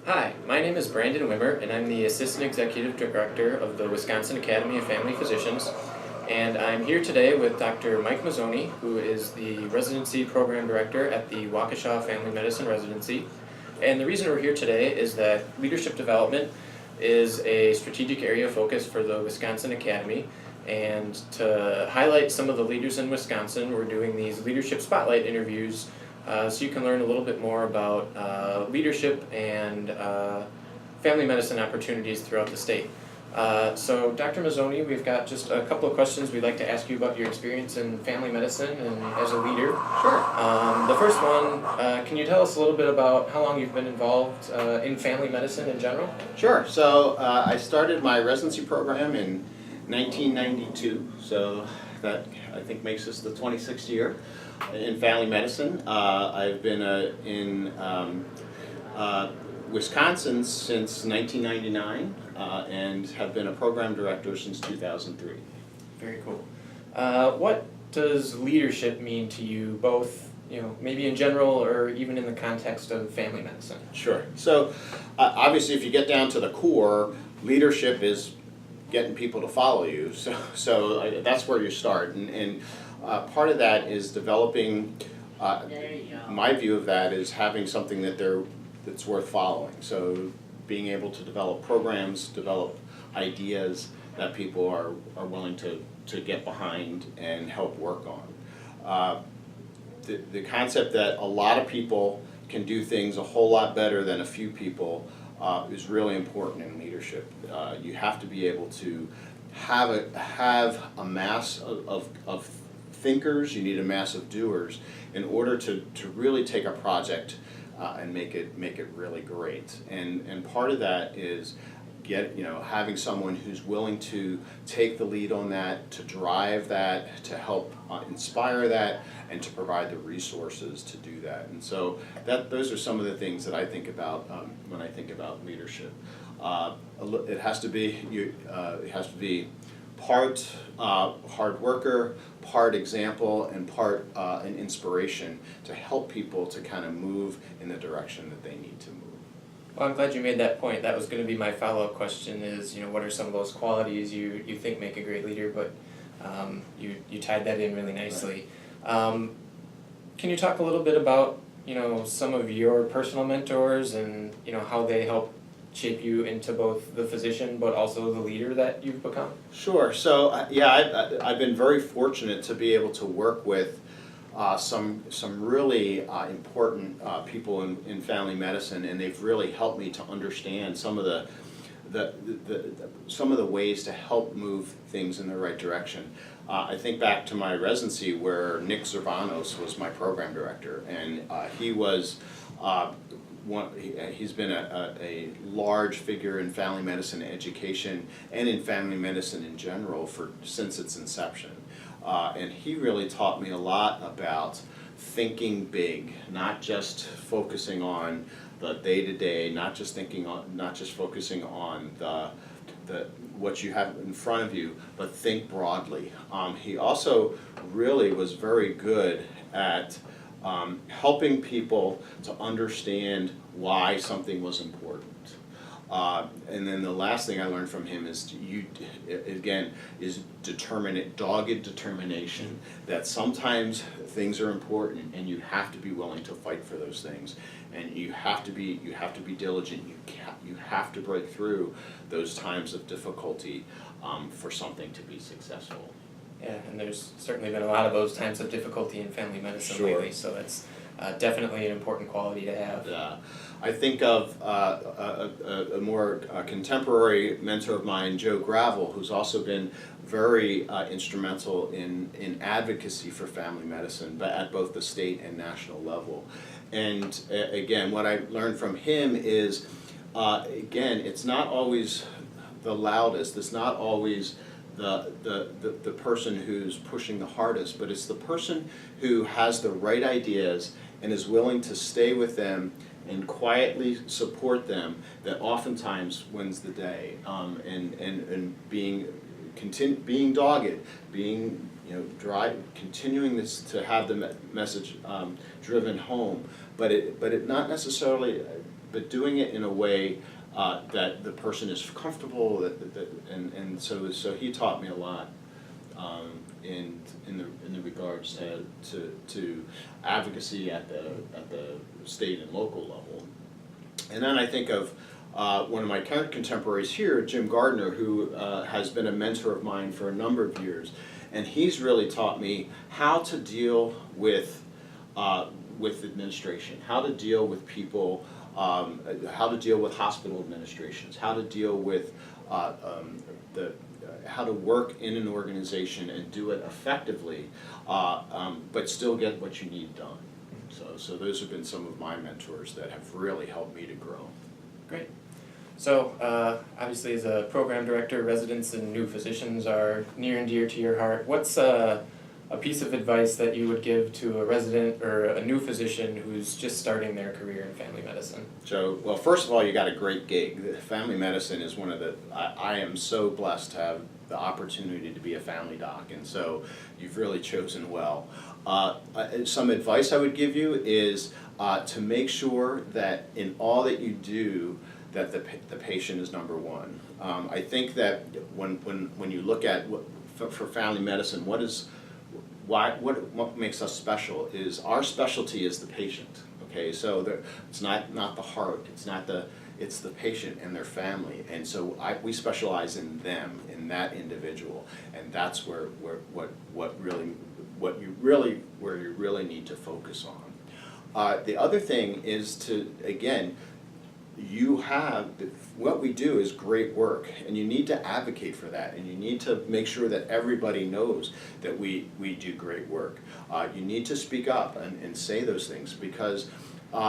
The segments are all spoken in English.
Hi, my name is Brandon Wimmer, and I'm the Assistant Executive Director of the Wisconsin Academy of Family Physicians. And I'm here today with Dr. Mike Mazzone, who is the Residency Program Director at the Waukesha Family Medicine Residency. And the reason we're here today is that leadership development is a strategic area of focus for the Wisconsin Academy. And to highlight some of the leaders in Wisconsin, we're doing these leadership spotlight interviews so you can learn a little bit more about leadership and family medicine opportunities throughout the state. So Dr. Mazzone, we've got just a couple of questions we'd like to ask you about your experience in family medicine and as a leader. Sure. The first one, can you tell us a little bit about how long you've been involved in family medicine in general? Sure. So I started my residency program in 1992, so that I think makes this the 26th year in family medicine. I've been in Wisconsin since 1999 and have been a program director since 2003. Very cool. What does leadership mean to you, both maybe in general or even in the context of family medicine? Sure. So obviously if you get down to the core, leadership is getting people to follow you. So that's where you start. And part of that is developing, my view of that is having something that's worth following. So being able to develop programs, develop ideas that people are willing to get behind and help work on. The concept that a lot of people can do things a whole lot better than a few people is really important in leadership. You have to be able to have a mass of thinkers, you need a mass of doers in order to really take a project and make it really great. And part of that is having someone who's willing to take the lead on that, to drive that, to help inspire that, and to provide the resources to do that. And so those are some of the things that I think about when I think about leadership. It has to be part hard worker, part example, and part an inspiration to help people to kind of move in the direction that they need to move. Well, I'm glad you made that point. That was going to be my follow-up question is, what are some of those qualities you think make a great leader, but you tied that in really nicely. Can you talk a little bit about, some of your personal mentors and, how they help shape you into both the physician but also the leader that you've become? Sure. So I've been very fortunate to be able to work with some really important people in family medicine, and they've really helped me to understand some of the ways to help move things in the right direction. I think back to my residency where Nick Zervanos was my program director, and he was he's been a large figure in family medicine education and in family medicine in general since its inception. And he really taught me a lot about thinking big, not just focusing on the day-to-day, not just focusing on the what you have in front of you, but think broadly. He also really was very good at helping people to understand why something was important. And then the last thing I learned from him is dogged determination, that sometimes things are important and you have to be willing to fight for those things, and you have to be diligent. You have to break through those times of difficulty for something to be successful. Yeah, and there's certainly been a lot of those times of difficulty in family medicine lately, so that's definitely an important quality to have. I think of a more contemporary mentor of mine, Joe Gravel, who's also been very instrumental in advocacy for family medicine, but at both the state and national level. And again, what I learned from him is, it's not always the loudest, it's not always the person who's pushing the hardest, but it's the person who has the right ideas and is willing to stay with them and quietly support them that oftentimes wins the day. And being dogged, being continuing this to have the message driven home, but it not necessarily but doing it in a way that the person is comfortable, and so he taught me a lot in the regards to advocacy at the state and local level. And then I think of one of my contemporaries here, Jim Gardner, who has been a mentor of mine for a number of years, and he's really taught me how to deal with administration, how to deal with people, how to deal with hospital administrations, how to deal with how to work in an organization and do it effectively, but still get what you need done. So those have been some of my mentors that have really helped me to grow. Great. So obviously as a program director, residents and new physicians are near and dear to your heart. What's a piece of advice that you would give to a resident or a new physician who's just starting their career in family medicine? So, well, first of all, you got a great gig. Family medicine is one of the, I am so blessed to have the opportunity to be a family doc, and so you've really chosen well. Some advice I would give you is to make sure that in all that you do, that the patient is number one. I think that when you look at for family medicine, what makes us special is our specialty is the patient. Okay, so it's not the heart, it's the patient and their family, and so we specialize in them, in that individual, and that's where you really need to focus on. The other thing is to, again, what we do is great work, and you need to advocate for that, and you need to make sure that everybody knows that we do great work. You need to speak up and say those things, because we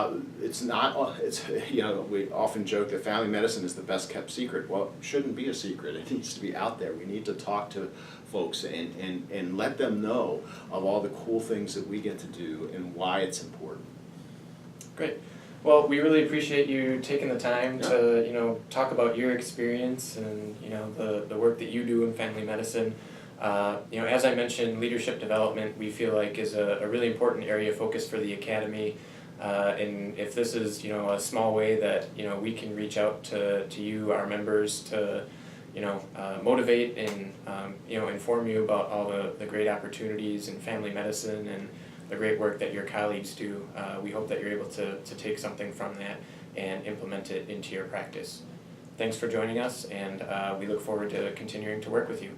often joke that family medicine is the best kept secret. Well, it shouldn't be a secret. It needs to be out there. We need to talk to folks and let them know of all the cool things that we get to do and why it's important. Great. Well, we really appreciate you taking the time to talk about your experience and the work that you do in family medicine. As I mentioned, leadership development we feel like is a really important area of focus for the academy. And if this is a small way that we can reach out to you, our members, to motivate and inform you about all the great opportunities in family medicine and the great work that your colleagues do, we hope that you're able to take something from that and implement it into your practice. Thanks for joining us, and we look forward to continuing to work with you.